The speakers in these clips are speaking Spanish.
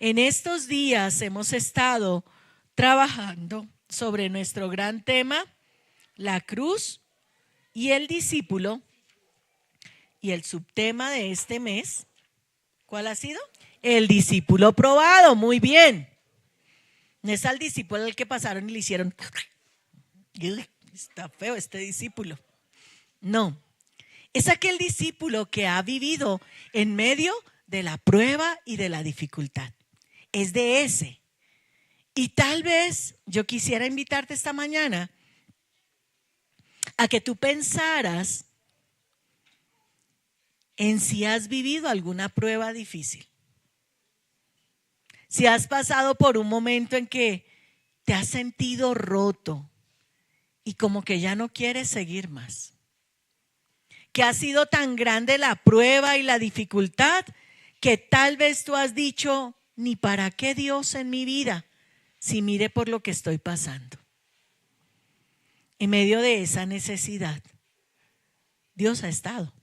En estos días hemos estado trabajando sobre nuestro gran tema, la cruz y el discípulo. Y el subtema de este mes, ¿cuál ha sido? El discípulo probado. Muy bien. No es al discípulo al que pasaron y le hicieron, está feo este discípulo. No, es aquel discípulo que ha vivido en medio de la prueba y de la dificultad. Es de ese. Y tal vez yo quisiera invitarte esta mañana a que tú pensaras en si has vivido alguna prueba difícil. Si has pasado por un momento en que te has sentido roto y como que ya no quieres seguir más. Que ha sido tan grande la prueba y la dificultad que tal vez tú has dicho, ni para qué Dios en mi vida, si mire por lo que estoy pasando. En medio de esa necesidad, Dios ha estado.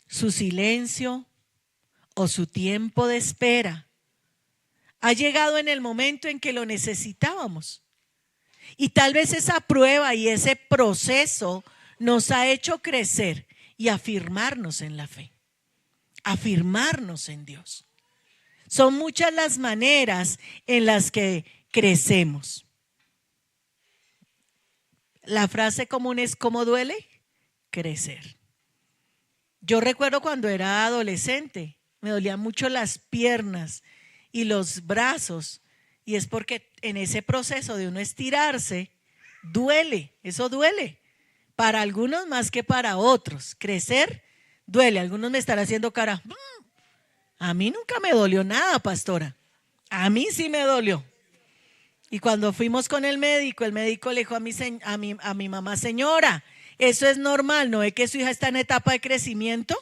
Su silencio o su tiempo de espera ha llegado en el momento en que lo necesitábamos. Y tal vez esa prueba y ese proceso nos ha hecho crecer y afirmarnos en la fe, afirmarnos en Dios. Son muchas las maneras en las que crecemos. La frase común es ¿cómo duele? Crecer. Yo recuerdo cuando era adolescente, me dolían mucho las piernas y los brazos, y es porque en ese proceso de uno estirarse, duele, eso duele. Para algunos más que para otros. Crecer duele. Algunos me están haciendo cara. A mí nunca me dolió nada, pastora. A mí sí me dolió. Y cuando fuimos con el médico le dijo a mi mamá, señora, eso es normal, ¿no ve que su hija está en etapa de crecimiento?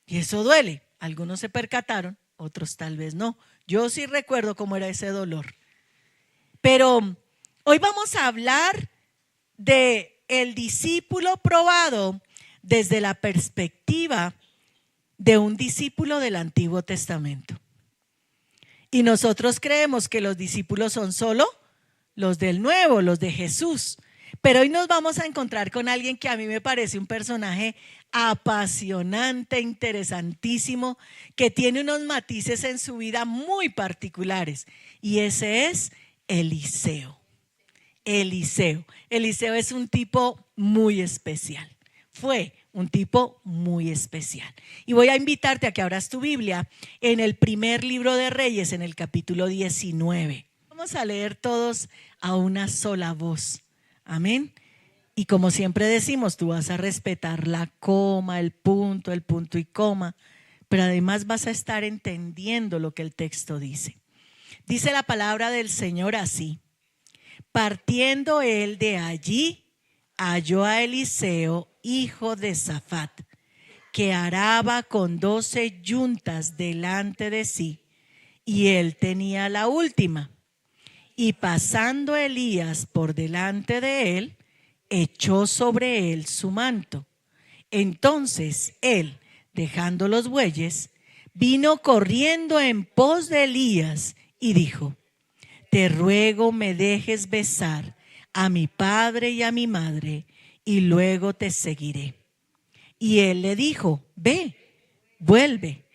Y eso duele. Algunos se percataron, otros tal vez no. Yo sí recuerdo cómo era ese dolor. Pero hoy vamos a hablar de el discípulo probado desde la perspectiva de un discípulo del Antiguo Testamento. Y nosotros creemos que los discípulos son solo los del Nuevo, los de Jesús. Pero hoy nos vamos a encontrar con alguien que a mí me parece un personaje apasionante, interesantísimo, que tiene unos matices en su vida muy particulares. Y ese es Eliseo. Eliseo es un tipo muy especial. Fue un tipo muy especial. Y voy a invitarte a que abras tu Biblia en el primer libro de Reyes, en el capítulo 19. Vamos a leer todos a una sola voz. Amén. Y como siempre decimos, tú vas a respetar la coma, el punto y coma, pero además vas a estar entendiendo lo que el texto dice. Dice la palabra del Señor así. Partiendo él de allí, halló a Eliseo, hijo de Safat, que araba con 12 yuntas delante de sí, y él tenía la última. Y pasando Elías por delante de él, echó sobre él su manto. Entonces él, dejando los bueyes, vino corriendo en pos de Elías y dijo: te ruego me dejes besar a mi padre y a mi madre, y luego te seguiré. Y él le dijo: ve, vuelve,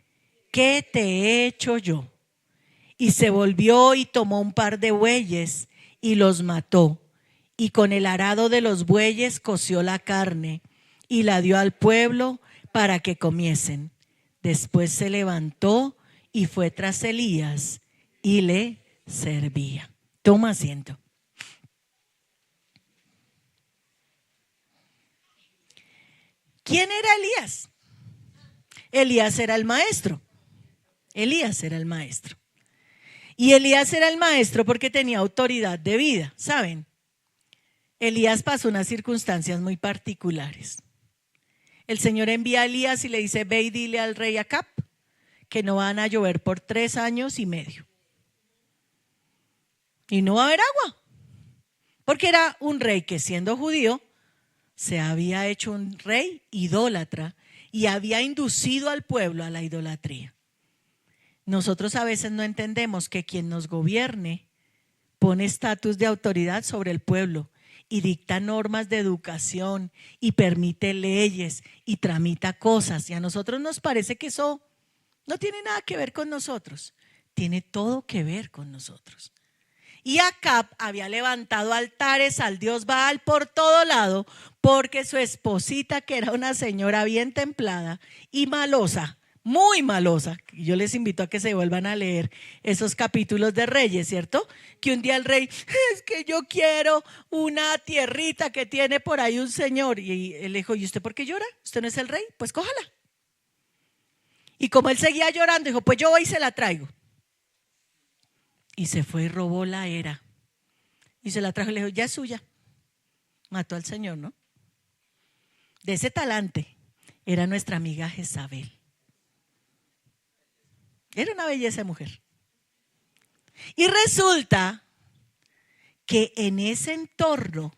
¿qué te he hecho yo? Y se volvió y tomó un par de bueyes y los mató, y con el arado de los bueyes coció la carne y la dio al pueblo para que comiesen. Después se levantó y fue tras Elías y le servía. Toma asiento. ¿Quién era Elías? Elías era el maestro. Elías era el maestro. Y Elías era el maestro porque tenía autoridad de vida, ¿saben? Elías pasó unas circunstancias muy particulares. El Señor envía a Elías y le dice: ve y dile al rey Acab que no van a llover por 3 años y medio. Y no va a haber agua. Porque era un rey que, siendo judío, se había hecho un rey idólatra y había inducido al pueblo a la idolatría. Nosotros a veces no entendemos que quien nos gobierne pone estatus de autoridad sobre el pueblo y dicta normas de educación y permite leyes y tramita cosas. Y a nosotros nos parece que eso no tiene nada que ver con nosotros. Tiene todo que ver con nosotros. Y Acab había levantado altares al dios Baal por todo lado porque su esposita, que era una señora bien templada y malosa, muy malosa, yo les invito a que se vuelvan a leer esos capítulos de Reyes, ¿cierto? Que un día el rey, es que yo quiero una tierrita que tiene por ahí un señor. Y él le dijo, ¿y usted por qué llora? ¿Usted no es el rey? Pues cójala. Y como él seguía llorando, dijo, pues yo voy y se la traigo. Y se fue y robó la era. Y se la trajo y le dijo, ya es suya. Mató al señor, ¿no? De ese talante era nuestra amiga Jezabel. Era una belleza de mujer. Y resulta que en ese entorno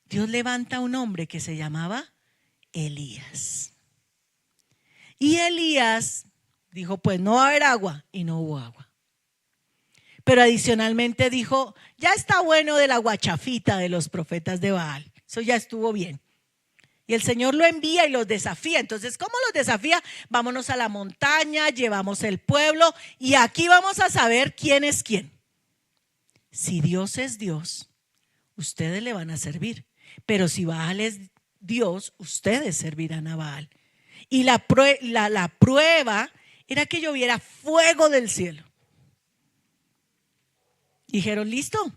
Dios levanta a un hombre que se llamaba Elías. Y Elías dijo, pues no va a haber agua, y no hubo agua. Pero adicionalmente dijo, ya está bueno de la guachafita de los profetas de Baal, eso ya estuvo bien. Y el Señor lo envía y los desafía. Entonces, ¿cómo los desafía? Vámonos a la montaña, llevamos el pueblo y aquí vamos a saber quién es quién. Si Dios es Dios, ustedes le van a servir. Pero si Baal es Dios, ustedes servirán a Baal. Y la prueba era que lloviera fuego del cielo. Dijeron, listo.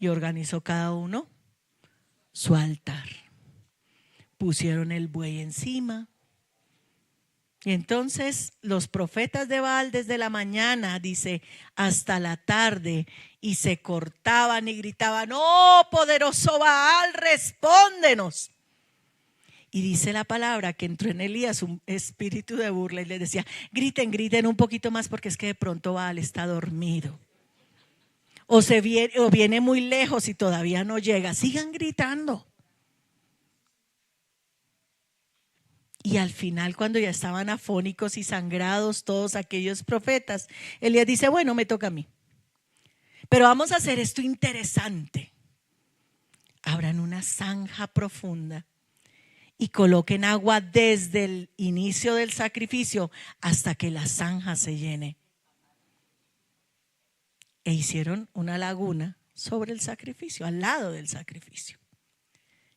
Y organizó cada uno su altar. Pusieron el buey encima. Y entonces los profetas de Baal desde la mañana, dice, hasta la tarde, y se cortaban y gritaban, oh poderoso Baal, respóndenos. Y dice la palabra que entró en Elías un espíritu de burla y le decía, griten, griten un poquito más porque es que de pronto Baal está dormido. O viene muy lejos y todavía no llega. Sigan gritando. Y al final, cuando ya estaban afónicos y sangrados todos aquellos profetas, Elías dice, bueno, me toca a mí. Pero vamos a hacer esto interesante. Abran una zanja profunda y coloquen agua desde el inicio del sacrificio hasta que la zanja se llene. E hicieron una laguna sobre el sacrificio, al lado del sacrificio.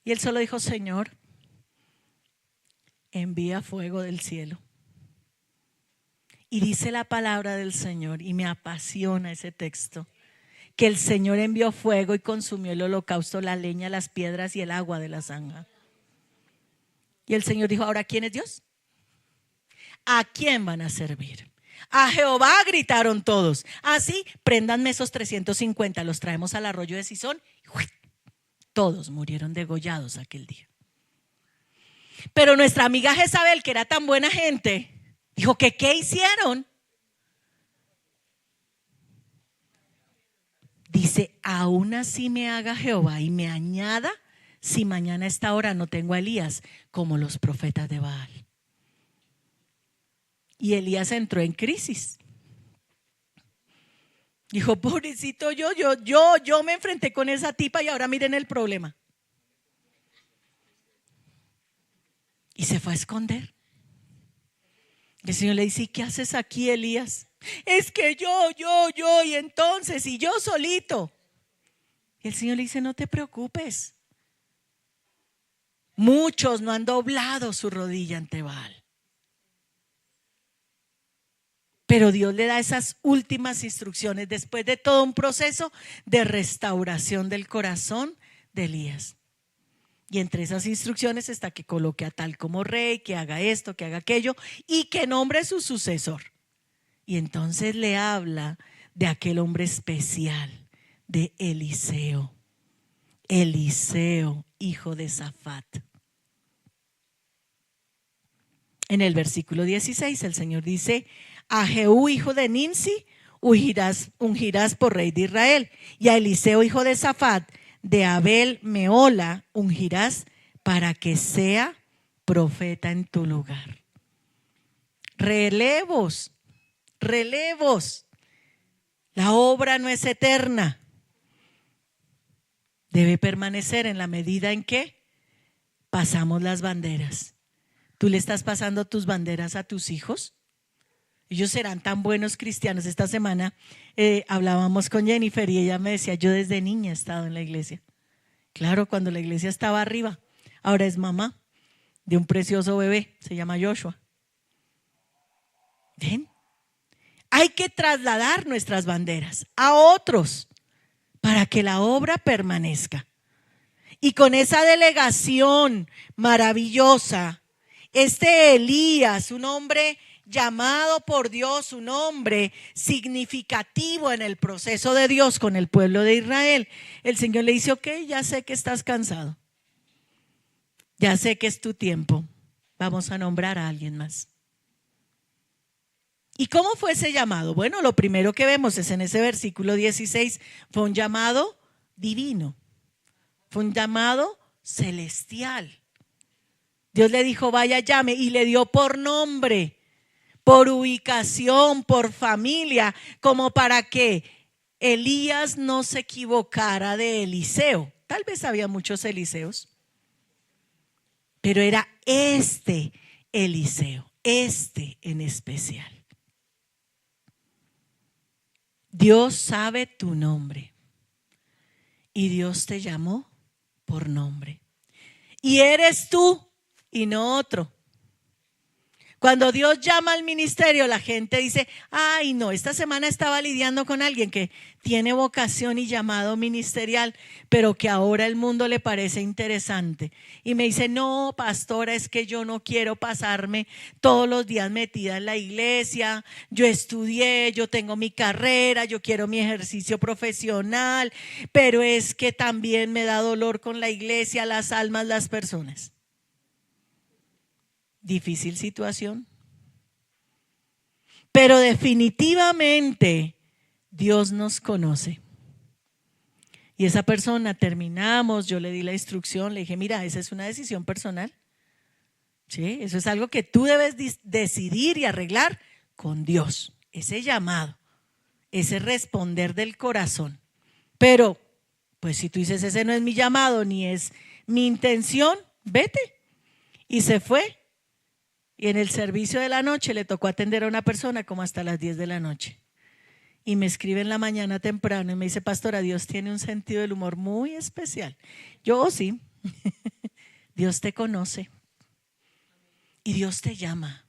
Y él solo dijo, Señor, envía fuego del cielo. Y dice la palabra del Señor, y me apasiona ese texto, que el Señor envió fuego y consumió el holocausto, la leña, las piedras y el agua de la zanja. Y el Señor dijo, ¿ahora quién es Dios? ¿A quién van a servir? A Jehová, gritaron todos. Así, préndanme esos 350, los traemos al arroyo de Sison. Todos murieron degollados aquel día. Pero nuestra amiga Jezabel, que era tan buena gente, dijo que ¿qué hicieron? Dice, aún así me haga Jehová y me añada si mañana a esta hora no tengo a Elías como los profetas de Baal. Y Elías entró en crisis. Dijo, pobrecito yo me enfrenté con esa tipa y ahora miren el problema. Y se fue a esconder. El Señor le dice, ¿y qué haces aquí, Elías? Es que yo, y entonces, y yo solito. Y el Señor le dice, no te preocupes. Muchos no han doblado su rodilla ante Baal. Pero Dios le da esas últimas instrucciones después de todo un proceso de restauración del corazón de Elías. Y entre esas instrucciones está que coloque a tal como rey, que haga esto, que haga aquello y que nombre su sucesor. Y entonces le habla de aquel hombre especial, de Eliseo. Eliseo, hijo de Safat. En el versículo 16 el Señor dice, a Jehú, hijo de Nimsi, ungirás por rey de Israel. Y a Eliseo, hijo de Safat, de Abel Meola, ungirás para que sea profeta en tu lugar. Relevos. relevos. La obra no es eterna. Debe permanecer en la medida en que pasamos las banderas. ¿Tú le estás pasando tus banderas a tus hijos? Ellos serán tan buenos cristianos. Esta semana hablábamos con Jennifer y ella me decía, yo desde niña he estado en la iglesia. Claro, cuando la iglesia estaba arriba. Ahora es mamá de un precioso bebé, se llama Joshua. ¿Ven? Hay que trasladar nuestras banderas a otros para que la obra permanezca. Y con esa delegación maravillosa, este Elías, un hombre llamado por Dios, un hombre significativo en el proceso de Dios con el pueblo de Israel, el Señor le dice, ok, ya sé que estás cansado, ya sé que es tu tiempo, vamos a nombrar a alguien más. ¿Y cómo fue ese llamado? Bueno, lo primero que vemos es en ese versículo 16, fue un llamado divino, fue un llamado celestial. Dios le dijo, vaya, llame, y le dio por nombre, por ubicación, por familia, como para que Elías no se equivocara de Eliseo. Tal vez había muchos Eliseos, pero era este Eliseo, este en especial. Dios sabe tu nombre y Dios te llamó por nombre. Y eres tú y no otro. Cuando Dios llama al ministerio, la gente dice, ay no, esta semana estaba lidiando con alguien que tiene vocación y llamado ministerial, pero que ahora el mundo le parece interesante. Y me dice, no, pastora, es que yo no quiero pasarme todos los días metida en la iglesia. Yo estudié, yo tengo mi carrera, yo quiero mi ejercicio profesional, pero es que también me da dolor con la iglesia, las almas, las personas. Difícil situación, pero definitivamente Dios nos conoce. Y esa persona terminamos, yo le di la instrucción, le dije, mira, esa es una decisión personal. ¿Sí? Eso es algo que tú debes decidir y arreglar con Dios. Ese llamado, ese responder del corazón. Pero, pues si tú dices, ese no es mi llamado, ni es mi intención, vete. Y se fue. Y en el servicio de la noche le tocó atender a una persona como hasta las 10 de la noche. Y me escribe en la mañana temprano y me dice, pastora, Dios tiene un sentido del humor muy especial. Yo, oh, sí, Dios te conoce y Dios te llama.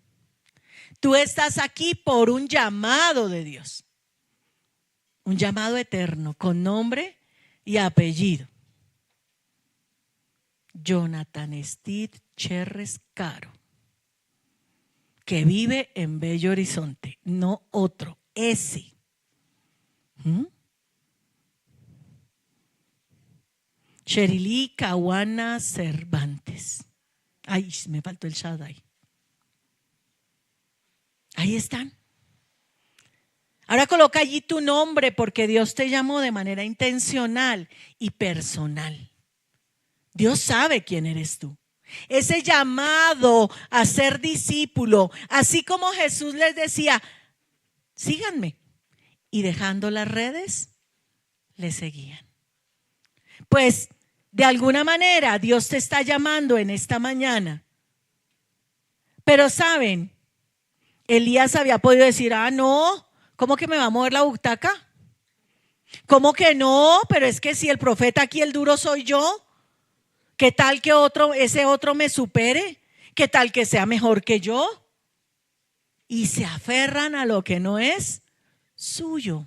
Tú estás aquí por un llamado de Dios. Un llamado eterno con nombre y apellido. Jonathan Steve Cherres Caro, que vive en Bello Horizonte, no otro, ese. Sherily Caguana Cervantes. Ay, me faltó el Shaddai. Ahí están. Ahora coloca allí tu nombre porque Dios te llamó de manera intencional y personal. Dios sabe quién eres tú. Ese llamado a ser discípulo, así como Jesús les decía, síganme, y dejando las redes, le seguían. Pues de alguna manera Dios te está llamando en esta mañana. Pero saben, Elías había podido decir, no, ¿cómo que me va a mover la butaca? ¿Cómo que no? Pero es que si el profeta aquí el duro soy yo, ¿qué tal que ese otro me supere? ¿Qué tal que sea mejor que yo? Y se aferran a lo que no es suyo.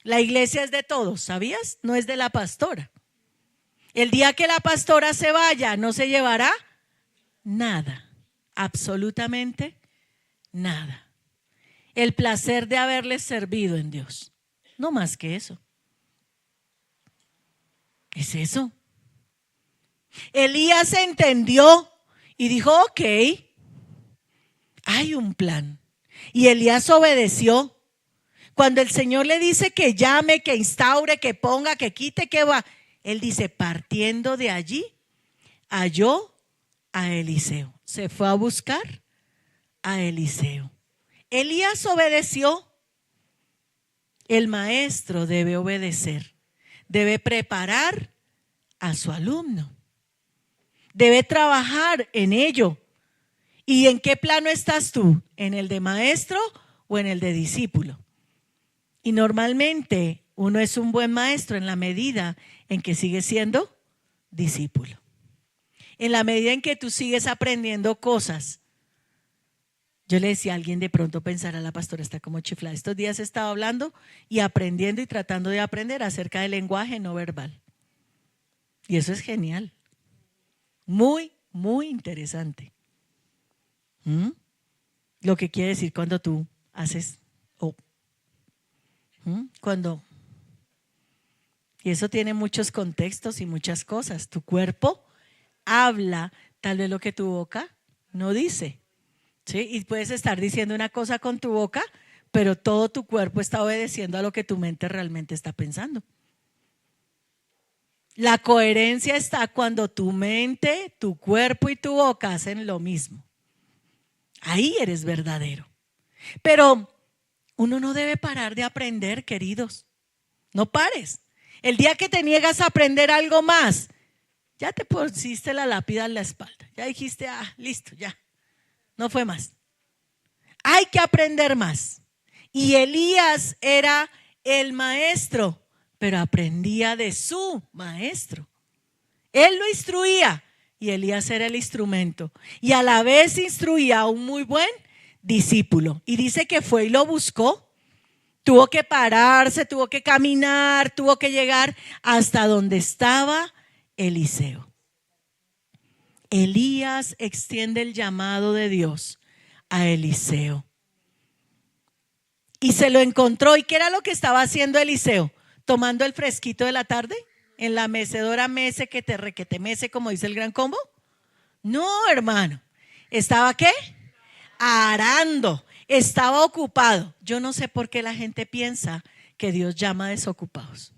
La iglesia es de todos, ¿sabías? No es de la pastora. El día que la pastora se vaya, no se llevará nada, absolutamente nada. El placer de haberles servido en Dios, no más que eso. Es eso. Elías entendió y dijo, ok, hay un plan. Y Elías obedeció. Cuando el Señor le dice que llame, que instaure, que ponga, que quite, que va, él dice, partiendo de allí, halló a Eliseo. Se fue a buscar a Eliseo. Elías obedeció. El maestro debe obedecer, debe preparar a su alumno, debe trabajar en ello. ¿Y en qué plano estás tú? ¿En el de maestro o en el de discípulo? Y normalmente uno es un buen maestro en la medida en que sigue siendo discípulo. En la medida en que tú sigues aprendiendo cosas. Yo le decía a alguien, de pronto pensará, la pastora está como chiflada. Estos días he estado hablando y aprendiendo y tratando de aprender acerca del lenguaje no verbal. Y eso es genial. Muy, muy interesante. Lo que quiere decir cuando tú haces cuando. Y eso tiene muchos contextos y muchas cosas. Tu cuerpo habla tal vez lo que tu boca no dice. ¿Sí? Y puedes estar diciendo una cosa con tu boca, pero todo tu cuerpo está obedeciendo a lo que tu mente realmente está pensando. La coherencia está cuando tu mente, tu cuerpo y tu boca hacen lo mismo. Ahí eres verdadero. Pero uno no debe parar de aprender, queridos. No pares. El día que te niegas a aprender algo más, ya te pusiste la lápida en la espalda. Ya dijiste, listo, ya. No fue más. Hay que aprender más. Y Elías era el maestro, pero aprendía de su maestro. Él lo instruía y Elías era el instrumento. Y a la vez instruía a un muy buen discípulo. Y dice que fue y lo buscó. Tuvo que pararse, tuvo que caminar, tuvo que llegar hasta donde estaba Eliseo. Elías extiende el llamado de Dios a Eliseo. Y se lo encontró. ¿Y qué era lo que estaba haciendo Eliseo? Tomando el fresquito de la tarde en la mecedora mece que te requete mece, como dice el Gran Combo. No, hermano. ¿Estaba qué? Arando. Estaba ocupado. Yo no sé por qué la gente piensa que Dios llama a desocupados.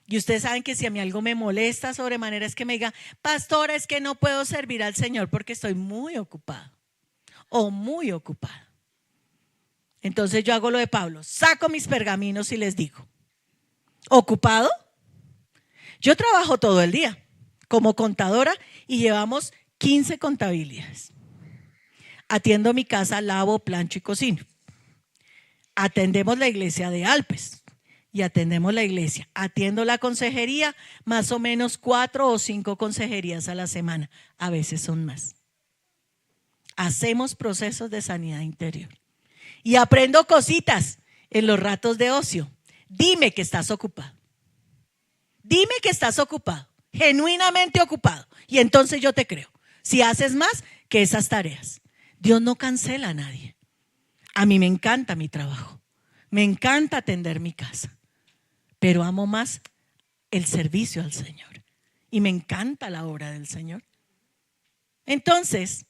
Y ustedes saben que si a mí algo me molesta sobremanera es que me diga, pastora, es que no puedo servir al Señor porque estoy muy ocupado o muy ocupada. Entonces yo hago lo de Pablo, saco mis pergaminos y les digo, ¿ocupado? Yo trabajo todo el día como contadora y llevamos 15 contabilidades. Atiendo mi casa, lavo, plancho y cocino. Atendemos la iglesia de Alpes y atendemos la iglesia. Atiendo la consejería, más o menos 4 o 5 consejerías a la semana. A veces son más. Hacemos procesos de sanidad interior. Y aprendo cositas en los ratos de ocio. Dime que estás ocupado. Dime que estás ocupado, genuinamente ocupado. Y entonces yo te creo. Si haces más que esas tareas. Dios no cancela a nadie. A mí me encanta mi trabajo. Me encanta atender mi casa. Pero amo más el servicio al Señor. Y me encanta la obra del Señor. Entonces,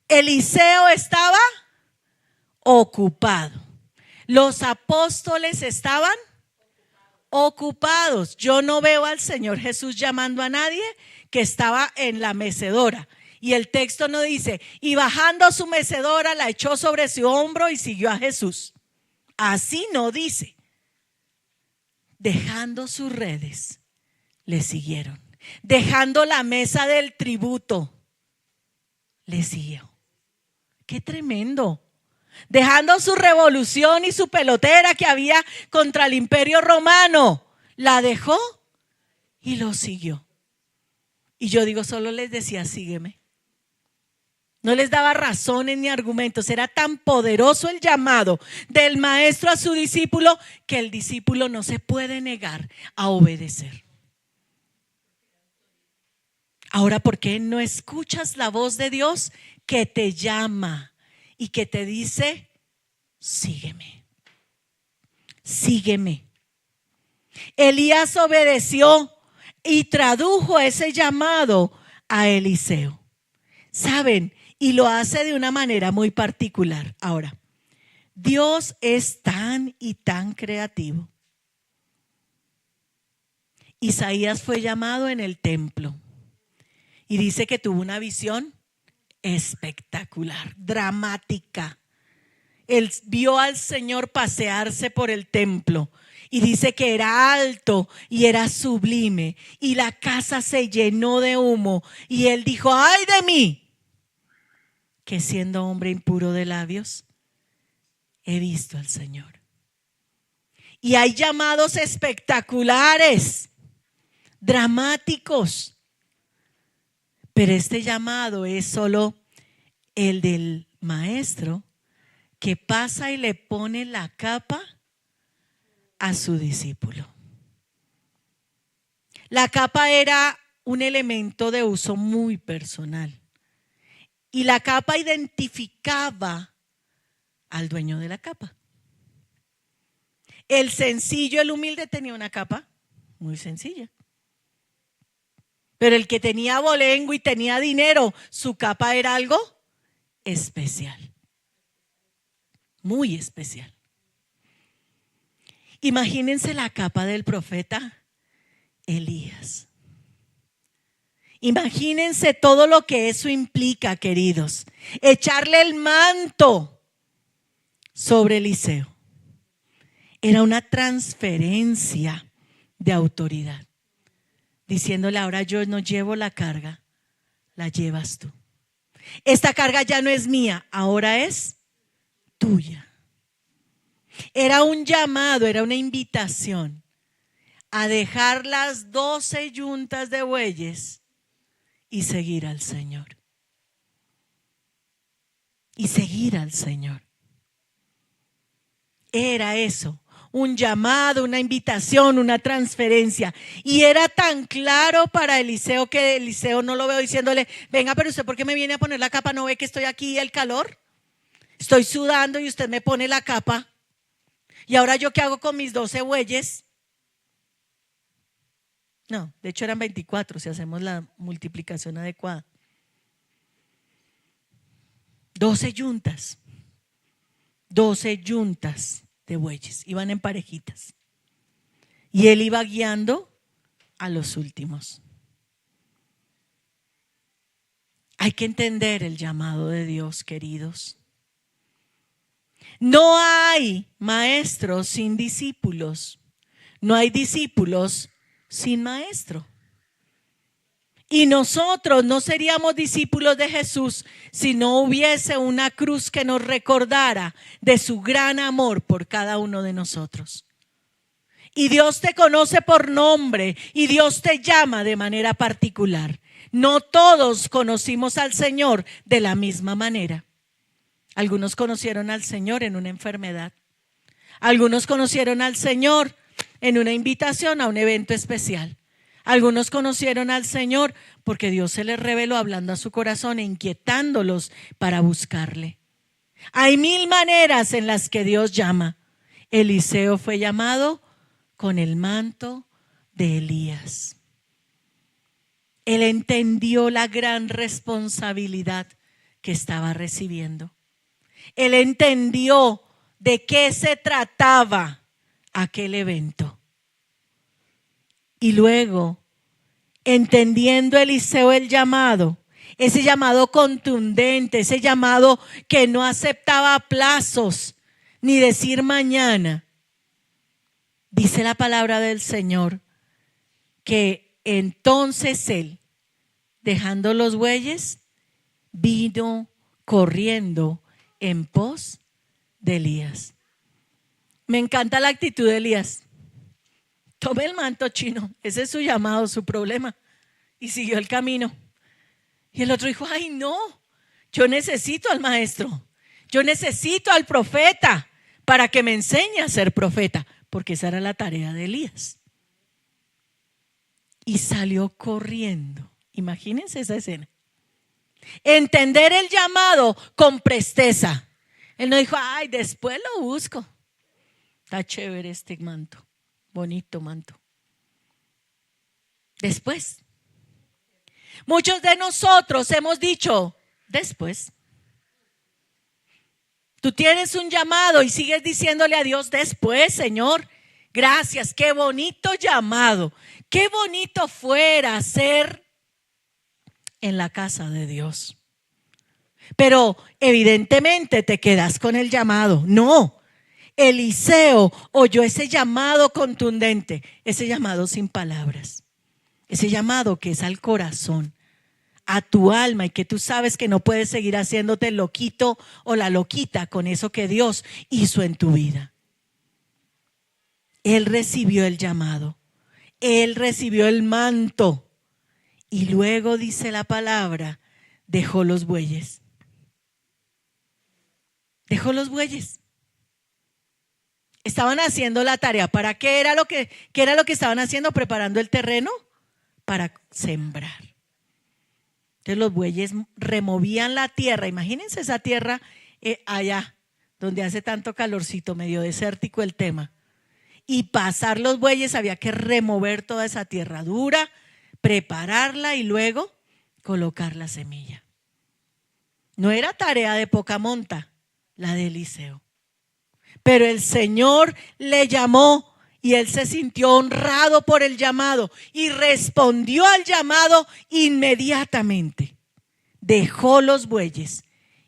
Eliseo estaba ocupado. Los apóstoles estaban ocupados. Yo no veo al Señor Jesús llamando a nadie que estaba en la mecedora. Y el texto no dice, y bajando su mecedora la echó sobre su hombro y siguió a Jesús. Así no dice. Dejando sus redes, le siguieron. Dejando la mesa del tributo, le siguió. ¡Qué tremendo! Dejando su revolución y su pelotera que había contra el imperio romano, la dejó y lo siguió. Y yo digo, solo les decía, sígueme. No les daba razones ni argumentos. Era tan poderoso el llamado del maestro a su discípulo que el discípulo no se puede negar a obedecer. Ahora, ¿por qué no escuchas la voz de Dios que te llama y que te dice, sígueme? Sígueme. Elías obedeció y tradujo ese llamado a Eliseo. ¿Saben? Y lo hace de una manera muy particular. Ahora, Dios es tan y tan creativo. Isaías fue llamado en el templo y dice que tuvo una visión espectacular, dramática. Él vio al Señor pasearse por el templo y dice que era alto y era sublime y la casa se llenó de humo y él dijo: ¡ay de mí! Que siendo hombre impuro de labios, he visto al Señor. Y hay llamados espectaculares, dramáticos, pero este llamado es solo el del maestro que pasa y le pone la capa a su discípulo. La capa era un elemento de uso muy personal y la capa identificaba al dueño de la capa. El sencillo, el humilde tenía una capa muy sencilla, pero el que tenía abolengo y tenía dinero, su capa era algo especial, muy especial. Imagínense la capa del profeta Elías. Imagínense todo lo que eso implica, queridos. Echarle el manto sobre Eliseo. Era una transferencia de autoridad, diciéndole: ahora yo no llevo la carga, la llevas tú. Esta carga ya no es mía, ahora es tuya. Era un llamado, era una invitación a dejar las 12 yuntas de bueyes y seguir al Señor. Y seguir al Señor. Era eso, un llamado, una invitación, una transferencia. Y era tan claro para Eliseo que Eliseo no lo veo diciéndole: venga, pero usted ¿por qué me viene a poner la capa? ¿No ve que estoy aquí el calor? Estoy sudando y usted me pone la capa. ¿Y ahora yo qué hago con mis 12 bueyes? No, de hecho eran 24 si hacemos la multiplicación adecuada. 12 yuntas. 12 yuntas de bueyes, iban en parejitas. Y él iba guiando a los últimos. Hay que entender el llamado de Dios, queridos. No hay maestros sin discípulos. No hay discípulos sin maestro. Y nosotros no seríamos discípulos de Jesús si no hubiese una cruz que nos recordara de su gran amor por cada uno de nosotros. Y Dios te conoce por nombre y Dios te llama de manera particular. No todos conocimos al Señor de la misma manera. Algunos conocieron al Señor en una enfermedad. Algunos conocieron al Señor en una invitación a un evento especial. Algunos conocieron al Señor porque Dios se les reveló hablando a su corazón e inquietándolos para buscarle. Hay 1000 maneras en las que Dios llama. Eliseo fue llamado con el manto de Elías. Él entendió la gran responsabilidad que estaba recibiendo. Él entendió de qué se trataba aquel evento. Y luego, entendiendo Eliseo el llamado, ese llamado contundente, ese llamado que no aceptaba plazos ni decir mañana, dice la palabra del Señor que entonces él, dejando los bueyes, vino corriendo en pos de Elías. Me encanta la actitud de Elías. Tome el manto, chino, ese es su llamado, su problema. Y siguió el camino. Y el otro dijo: ay no, yo necesito al maestro, yo necesito al profeta para que me enseñe a ser profeta, porque esa era la tarea de Elías. Y salió corriendo. Imagínense esa escena. Entender el llamado con presteza. Él no dijo: ay, después lo busco. Está chévere este manto, bonito manto. Después. Muchos de nosotros hemos dicho: después. Tú tienes un llamado y sigues diciéndole a Dios: después, Señor, gracias, qué bonito llamado. Qué bonito fuera ser en la casa de Dios. Pero evidentemente te quedas con el llamado. No, Eliseo oyó ese llamado contundente, ese llamado sin palabras, ese llamado que es al corazón, a tu alma, y que tú sabes que no puedes seguir haciéndote el loquito o la loquita con eso que Dios hizo en tu vida. Él recibió el llamado, él recibió el manto y luego dice la palabra, dejó los bueyes. Dejó los bueyes. Estaban haciendo la tarea. ¿Para qué era lo que estaban haciendo? Preparando el terreno para sembrar. Entonces los bueyes removían la tierra. Imagínense esa tierra allá, donde hace tanto calorcito, medio desértico el tema. Y pasar los bueyes, había que remover toda esa tierra dura, prepararla y luego colocar la semilla. No era tarea de poca monta la de Eliseo. Pero el Señor le llamó y él se sintió honrado por el llamado y respondió al llamado inmediatamente. Dejó los bueyes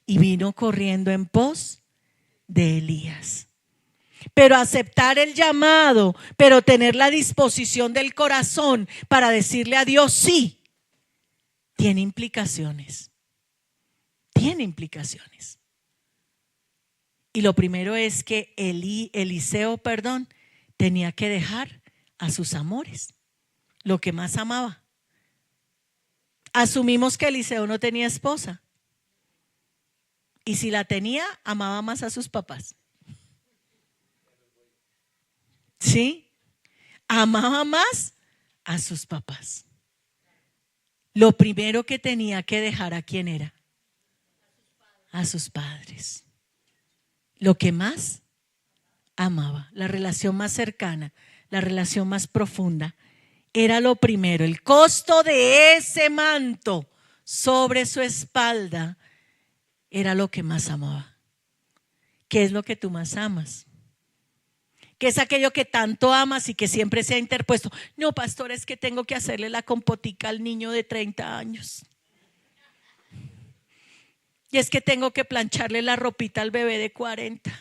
y vino corriendo en pos de Elías. Pero aceptar el llamado, pero tener la disposición del corazón para decirle a Dios sí, tiene implicaciones. Tiene implicaciones. Y lo primero es que Eliseo tenía que dejar a sus amores, lo que más amaba. Asumimos que Eliseo no tenía esposa. Y si la tenía, amaba más a sus papás. ¿Sí? Amaba más a sus papás. Lo primero que tenía que dejar, ¿a quién era? A sus padres. Lo que más amaba, la relación más cercana, la relación más profunda, era lo primero. El costo de ese manto sobre su espalda era lo que más amaba. ¿Qué es lo que tú más amas? ¿Qué es aquello que tanto amas y que siempre se ha interpuesto? No, pastor, es que tengo que hacerle la compotica al niño de 30 años. Y es que tengo que plancharle la ropita al bebé de 40.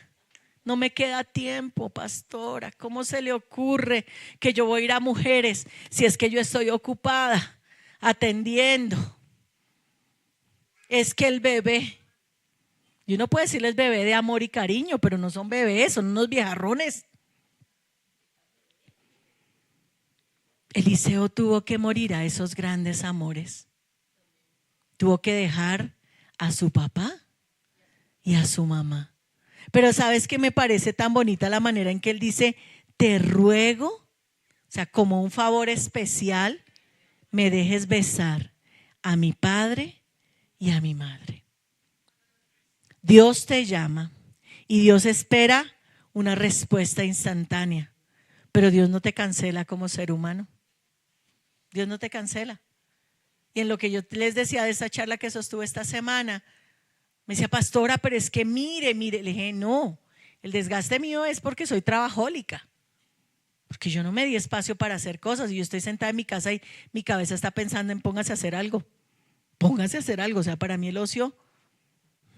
No me queda tiempo, pastora. ¿Cómo se le ocurre que yo voy a ir a mujeres si es que yo estoy ocupada atendiendo? Es que el bebé, y uno puede decirles bebé de amor y cariño, pero no son bebés, son unos viejarrones. Eliseo tuvo que morir a esos grandes amores. Tuvo que dejar a su papá y a su mamá. Pero ¿sabes qué me parece tan bonita la manera en que él dice, te ruego, o sea, como un favor especial, me dejes besar a mi padre y a mi madre? Dios te llama y Dios espera una respuesta instantánea, pero Dios no te cancela como ser humano. Dios no te cancela. Y en lo que yo les decía de esa charla que sostuve esta semana, me decía, pastora, pero es que mire. Le dije, no, el desgaste mío es porque soy trabajólica. Porque yo no me di espacio para hacer cosas y yo estoy sentada en mi casa y mi cabeza está pensando en póngase a hacer algo. Póngase a hacer algo. O sea, para mí el ocio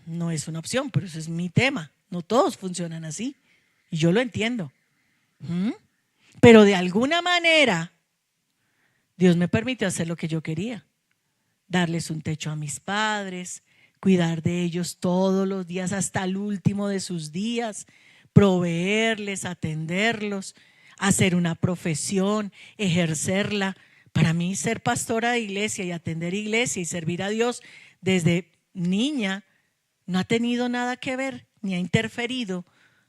no es una opción, pero eso es mi tema. No todos funcionan así. Y yo lo entiendo. Pero de alguna manera, Dios me permitió hacer lo que yo quería. Darles un techo a mis padres, cuidar de ellos todos los días hasta el último de sus días, proveerles, atenderlos, hacer una profesión, ejercerla. Para mí ser pastora de iglesia y atender iglesia y servir a Dios desde niña no ha tenido nada que ver ni ha interferido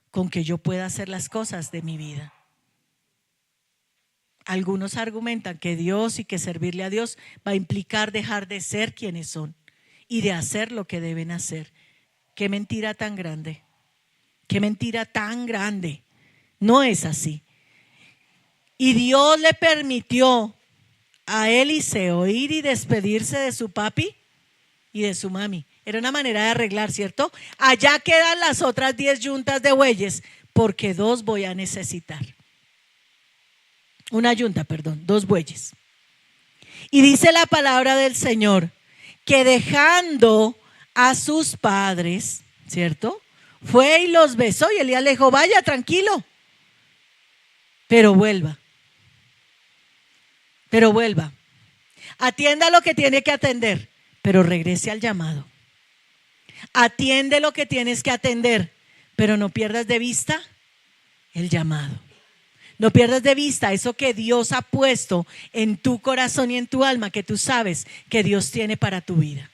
con que yo pueda hacer las cosas de mi vida. Algunos argumentan que Dios y que servirle a Dios va a implicar dejar de ser quienes son y de hacer lo que deben hacer. Qué mentira tan grande. Qué mentira tan grande. No es así. Y Dios le permitió a Eliseo ir y despedirse de su papi y de su mami. Era una manera de arreglar, ¿cierto? Allá quedan las otras 10 yuntas de bueyes, porque 2 voy a necesitar. 2 bueyes. Y dice la palabra del Señor que dejando a sus padres, ¿cierto? Fue y los besó y Elías le dijo, vaya, tranquilo, pero vuelva, atienda lo que tiene que atender, pero regrese al llamado. Atiende lo que tienes que atender, pero no pierdas de vista el llamado. No pierdas de vista eso que Dios ha puesto en tu corazón y en tu alma, que tú sabes que Dios tiene para tu vida.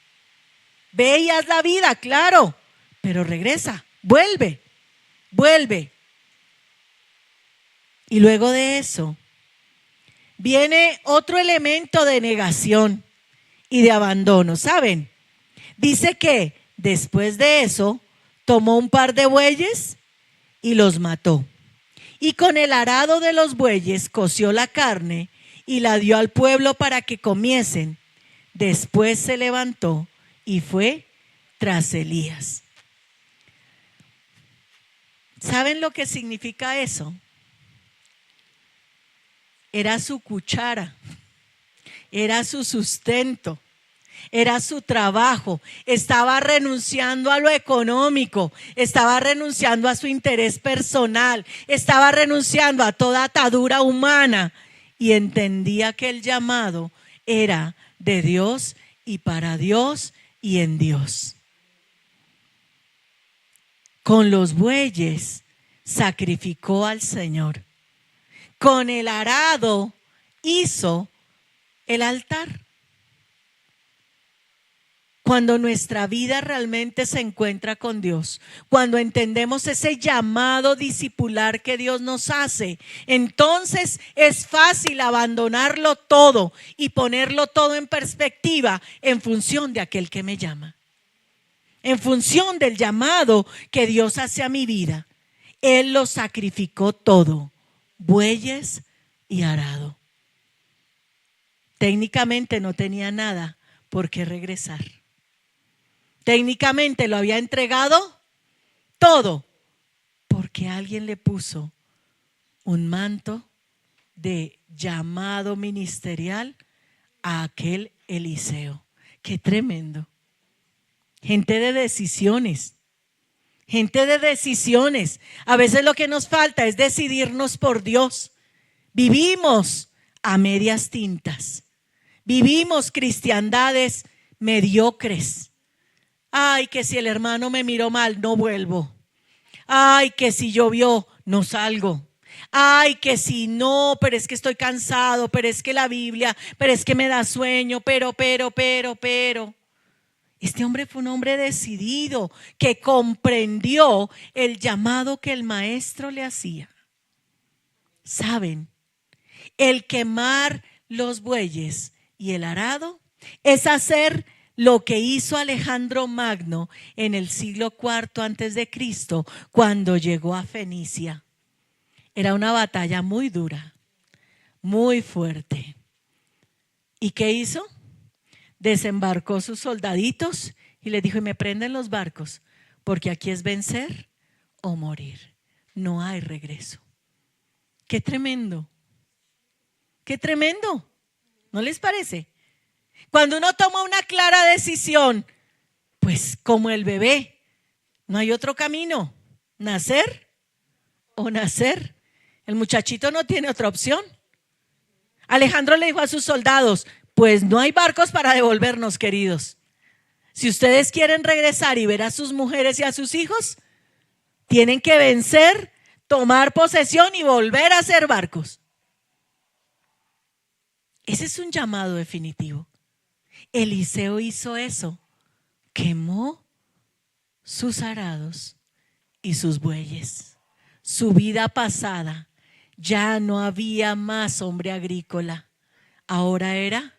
Ve y haz la vida, claro, pero regresa, vuelve. Y luego de eso viene otro elemento de negación y de abandono, ¿saben? Dice que después de eso tomó un par de bueyes y los mató. Y con el arado de los bueyes coció la carne y la dio al pueblo para que comiesen. Después se levantó y fue tras Elías. ¿Saben lo que significa eso? Era su cuchara, era su sustento, era su trabajo. Estaba renunciando a lo económico, estaba renunciando a su interés personal, estaba renunciando a toda atadura humana y entendía que el llamado era de Dios y para Dios y en Dios. Con los bueyes sacrificó al Señor. Con el arado hizo el altar. Cuando nuestra vida realmente se encuentra con Dios, cuando entendemos ese llamado discipular que Dios nos hace, entonces es fácil abandonarlo todo y ponerlo todo en perspectiva en función de aquel que me llama, en función del llamado que Dios hace a mi vida. Él lo sacrificó todo, bueyes y arado. Técnicamente no tenía nada por qué regresar. Técnicamente lo había entregado todo, porque alguien le puso un manto de llamado ministerial a aquel Eliseo. Qué tremendo. Gente de decisiones. A veces lo que nos falta es decidirnos por Dios. Vivimos a medias tintas. Vivimos cristiandades mediocres. Ay, que si el hermano me miró mal, no vuelvo. Ay, que si llovió, no salgo. Ay, que si no, pero es que estoy cansado, pero es que la Biblia, pero es que me da sueño, pero. Este hombre fue un hombre decidido que comprendió el llamado que el maestro le hacía. ¿Saben? El quemar los bueyes y el arado es hacer lo que hizo Alejandro Magno en el siglo IV antes de Cristo cuando llegó a Fenicia. Era una batalla muy dura, muy fuerte. ¿Y qué hizo? Desembarcó sus soldaditos y les dijo: y me prenden los barcos, porque aquí es vencer o morir. No hay regreso. ¡Qué tremendo! ¡Qué tremendo! ¿No les parece? Cuando uno toma una clara decisión, pues como el bebé, no hay otro camino, nacer o nacer. El muchachito no tiene otra opción. Alejandro le dijo a sus soldados: pues no hay barcos para devolvernos, queridos. Si ustedes quieren regresar y ver a sus mujeres y a sus hijos, tienen que vencer, tomar posesión y volver a hacer barcos. Ese es un llamado definitivo. Eliseo hizo eso, quemó sus arados y sus bueyes. Su vida pasada, ya no había más hombre agrícola, ahora era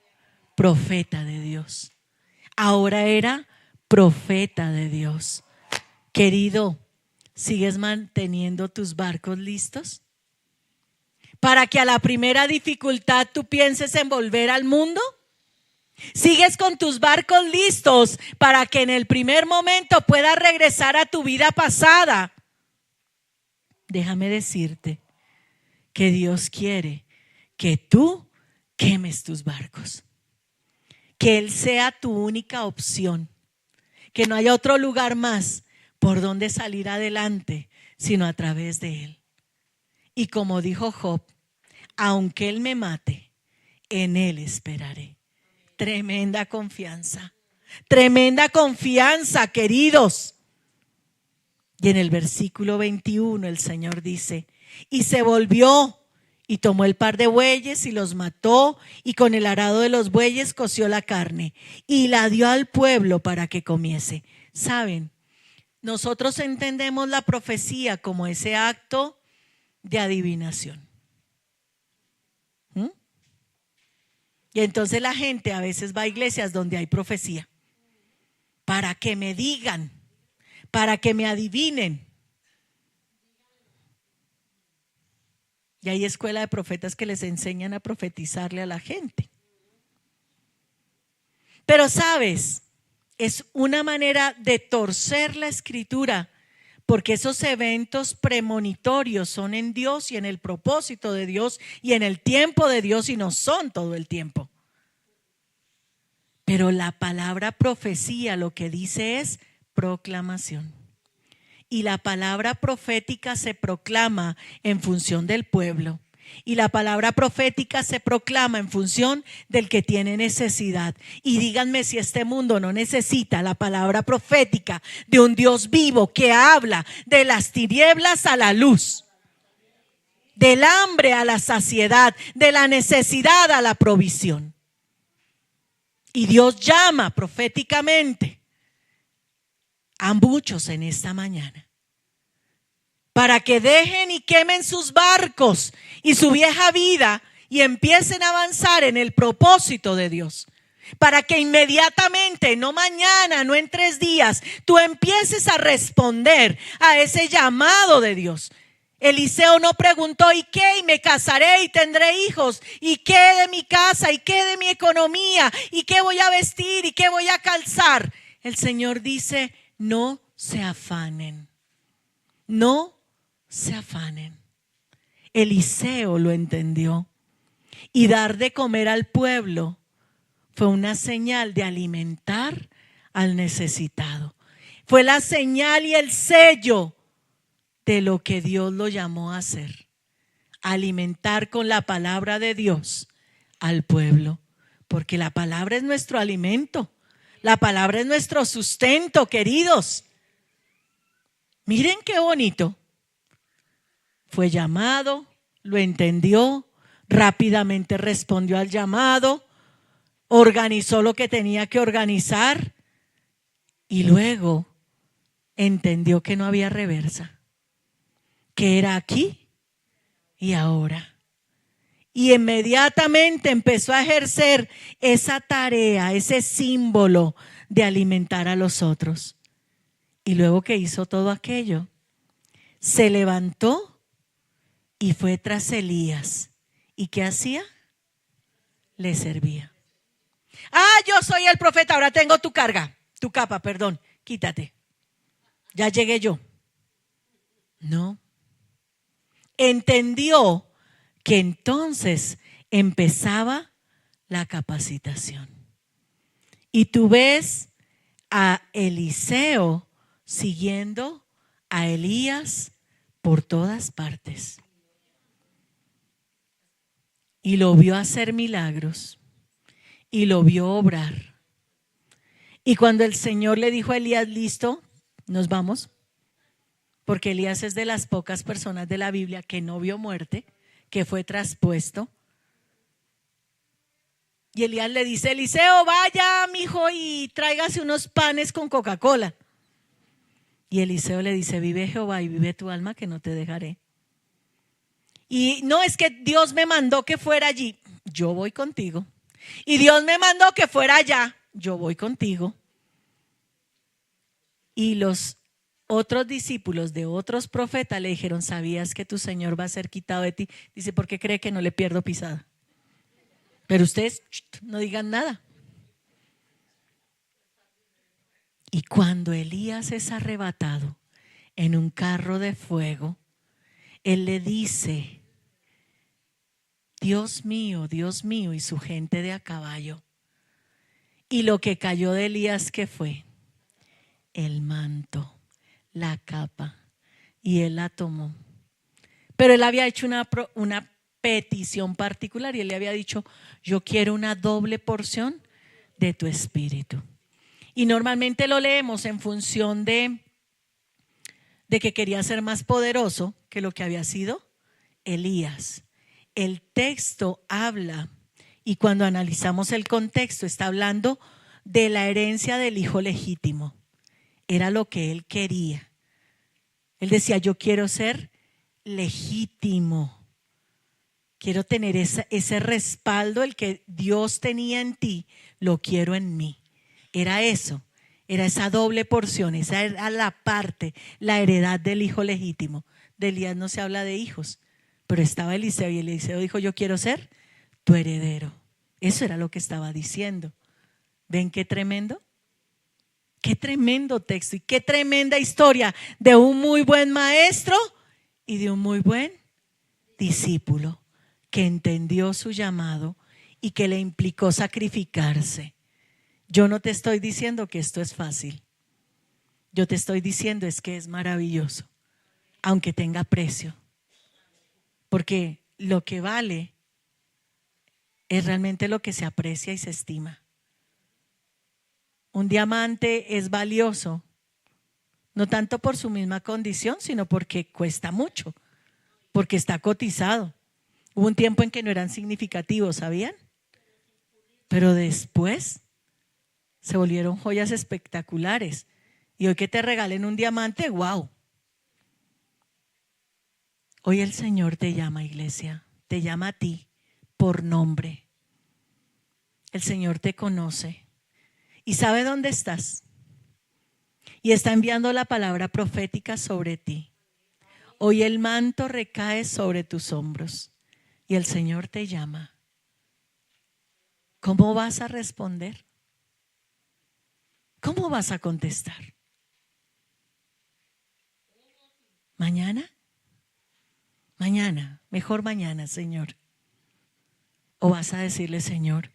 profeta de Dios. Querido, ¿sigues manteniendo tus barcos listos? Para que a la primera dificultad tú pienses en volver al mundo. ¿Sigues con tus barcos listos para que en el primer momento puedas regresar a tu vida pasada? Déjame decirte que Dios quiere que tú quemes tus barcos, que Él sea tu única opción, que no haya otro lugar más por donde salir adelante, sino a través de Él. Y como dijo Job, aunque Él me mate, en Él esperaré. Tremenda confianza, queridos. Y en el versículo 21 el Señor dice, y se volvió y tomó el par de bueyes y los mató, y con el arado de los bueyes coció la carne y la dio al pueblo para que comiese. ¿Saben? Nosotros entendemos la profecía como ese acto de adivinación. Y entonces la gente a veces va a iglesias donde hay profecía, para que me digan, para que me adivinen. Y hay escuela de profetas que les enseñan a profetizarle a la gente. Pero sabes, es una manera de torcer la escritura, porque esos eventos premonitorios son en Dios y en el propósito de Dios y en el tiempo de Dios, y no son todo el tiempo. Pero la palabra profecía lo que dice es proclamación. Y la palabra profética se proclama en función del pueblo. Y la palabra profética se proclama en función del que tiene necesidad. Y díganme si este mundo no necesita la palabra profética de un Dios vivo que habla de las tinieblas a la luz, del hambre a la saciedad, de la necesidad a la provisión. Y Dios llama proféticamente a muchos en esta mañana para que dejen y quemen sus barcos y su vieja vida y empiecen a avanzar en el propósito de Dios. Para que inmediatamente, no mañana, no en 3 días, tú empieces a responder a ese llamado de Dios. Eliseo no preguntó, ¿y qué? Y me casaré y tendré hijos. ¿Y qué de mi casa? ¿Y qué de mi economía? ¿Y qué voy a vestir? ¿Y qué voy a calzar? El Señor dice, no se afanen. No se afanen. Eliseo lo entendió. Y dar de comer al pueblo fue una señal de alimentar al necesitado. Fue la señal y el sello de lo que Dios lo llamó a hacer. Alimentar con la palabra de Dios al pueblo. Porque la palabra es nuestro alimento. La palabra es nuestro sustento, queridos. Miren qué bonito. Fue llamado, lo entendió, rápidamente respondió al llamado, organizó lo que tenía que organizar y luego entendió que no había reversa, que era aquí y ahora. Y inmediatamente empezó a ejercer esa tarea, ese símbolo de alimentar a los otros. Y luego que hizo todo aquello, se levantó y fue tras Elías. ¿Y qué hacía? Le servía. Yo soy el profeta, ahora tengo tu carga, tu capa, perdón, quítate. Ya llegué yo. No. Entendió que entonces empezaba la capacitación. Y tú ves a Eliseo siguiendo a Elías por todas partes. Y lo vio hacer milagros. Y lo vio obrar. Y cuando el Señor le dijo a Elías, listo, nos vamos. Porque Elías es de las pocas personas de la Biblia que no vio muerte, que fue traspuesto. Y Elías le dice, Eliseo, vaya, mijo, y tráigase unos panes con Coca-Cola. Y Eliseo le dice, vive Jehová y vive tu alma, que no te dejaré. Y no, es que Dios me mandó que fuera allí. Yo voy contigo. Y Dios me mandó que fuera allá. Yo voy contigo. Y los otros discípulos de otros profetas le dijeron, ¿sabías que tu Señor va a ser quitado de ti? Dice, ¿por qué cree que no le pierdo pisada? Pero ustedes no digan nada. Y cuando Elías es arrebatado en un carro de fuego, él le dice, Dios mío, y su gente de a caballo. Y lo que cayó de Elías, ¿qué fue? el manto, la capa, y él la tomó. Pero él había hecho una petición particular y él le había dicho: yo quiero una doble porción de tu espíritu. Y normalmente lo leemos en función de que quería ser más poderoso que lo que había sido Elías. El texto habla, y cuando analizamos el contexto, está hablando de la herencia del hijo legítimo. Era lo que él quería. Él decía: yo quiero ser legítimo. Quiero tener ese respaldo, el que Dios tenía en ti, lo quiero en mí. Era eso, era esa doble porción, esa era la parte, la heredad del hijo legítimo. De Elías no se habla de hijos, pero estaba Eliseo y Eliseo dijo: yo quiero ser tu heredero. Eso era lo que estaba diciendo. ¿Ven qué tremendo? Qué tremendo texto y qué tremenda historia de un muy buen maestro y de un muy buen discípulo que entendió su llamado y que le implicó sacrificarse. Yo no te estoy diciendo que esto es fácil. Yo te estoy diciendo es que es maravilloso, aunque tenga precio. Porque lo que vale es realmente lo que se aprecia y se estima. Un diamante es valioso, no tanto por su misma condición, sino porque cuesta mucho, porque está cotizado. Hubo un tiempo en que no eran significativos, ¿sabían? Pero después se volvieron joyas espectaculares. Y hoy que te regalen un diamante, wow. Hoy el Señor te llama, iglesia, te llama a ti por nombre. El Señor te conoce y sabe dónde estás. Y está enviando la palabra profética sobre ti. Hoy el manto recae sobre tus hombros y el Señor te llama. ¿Cómo vas a responder? ¿Cómo vas a contestar? ¿Mañana? Mañana, mejor mañana, Señor. ¿O vas a decirle: Señor,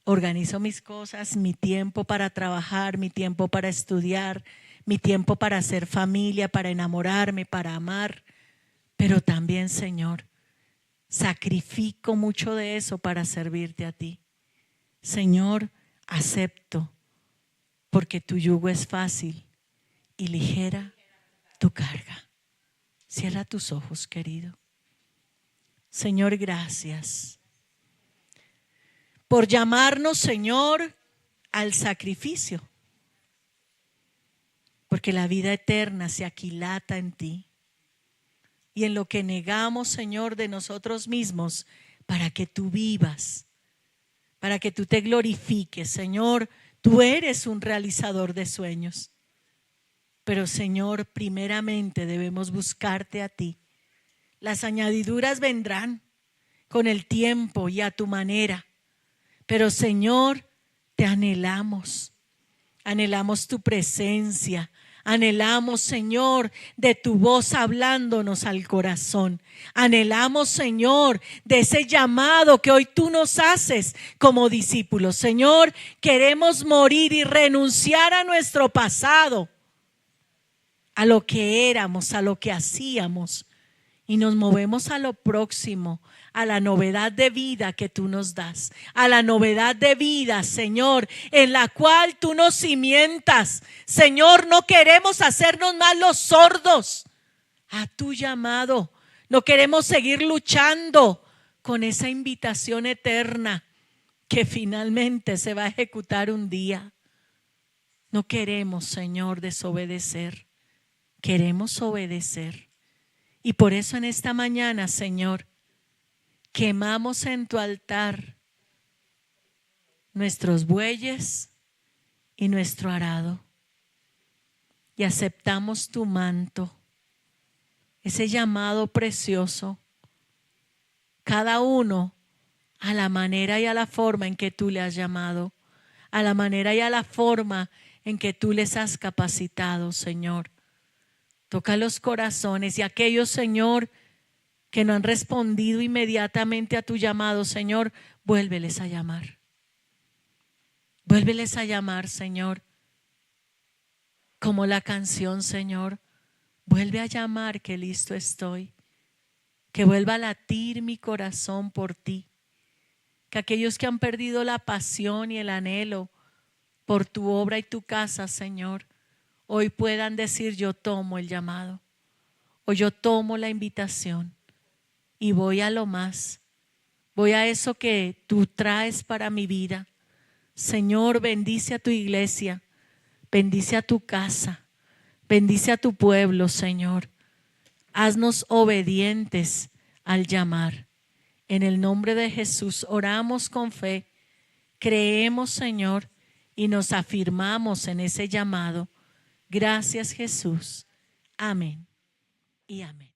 organizo mis cosas, mi tiempo para trabajar, mi tiempo para estudiar, mi tiempo para hacer familia, para enamorarme, para amar, pero también, Señor, sacrifico mucho de eso para servirte a ti? Señor, acepto, porque tu yugo es fácil y ligera tu carga. Cierra tus ojos, querido. Señor, gracias por llamarnos, Señor, al sacrificio, porque la vida eterna se aquilata en ti y en lo que negamos, Señor, de nosotros mismos para que tú vivas, para que tú te glorifiques. Señor, tú eres un realizador de sueños, pero, Señor, primeramente debemos buscarte a ti. Las añadiduras vendrán con el tiempo y a tu manera. Pero, Señor, te anhelamos. Anhelamos tu presencia. Anhelamos, Señor, de tu voz hablándonos al corazón. Anhelamos, Señor, de ese llamado que hoy tú nos haces como discípulos. Señor, queremos morir y renunciar a nuestro pasado, a lo que éramos, a lo que hacíamos. Y nos movemos a lo próximo, a la novedad de vida que tú nos das, a la novedad de vida, Señor, en la cual tú nos cimientas. Señor, no queremos hacernos más los sordos a tu llamado. No queremos seguir luchando con esa invitación eterna que finalmente se va a ejecutar un día. No queremos, Señor, desobedecer. Queremos obedecer. Y por eso en esta mañana, Señor, quemamos en tu altar nuestros bueyes y nuestro arado y aceptamos tu manto, ese llamado precioso, cada uno a la manera y a la forma en que tú le has llamado, a la manera y a la forma en que tú les has capacitado, Señor. Toca los corazones y aquellos, Señor, que no han respondido inmediatamente a tu llamado, Señor, vuélveles a llamar. Vuélveles a llamar, Señor, como la canción, Señor, vuelve a llamar que listo estoy. Que vuelva a latir mi corazón por ti. Que aquellos que han perdido la pasión y el anhelo por tu obra y tu casa, Señor, hoy puedan decir: yo tomo el llamado, o yo tomo la invitación y voy a lo más. Voy a eso que tú traes para mi vida. Señor, bendice a tu iglesia, bendice a tu casa, bendice a tu pueblo, Señor. Haznos obedientes al llamar. En el nombre de Jesús oramos con fe, creemos, Señor, y nos afirmamos en ese llamado. Gracias, Jesús. Amén y amén.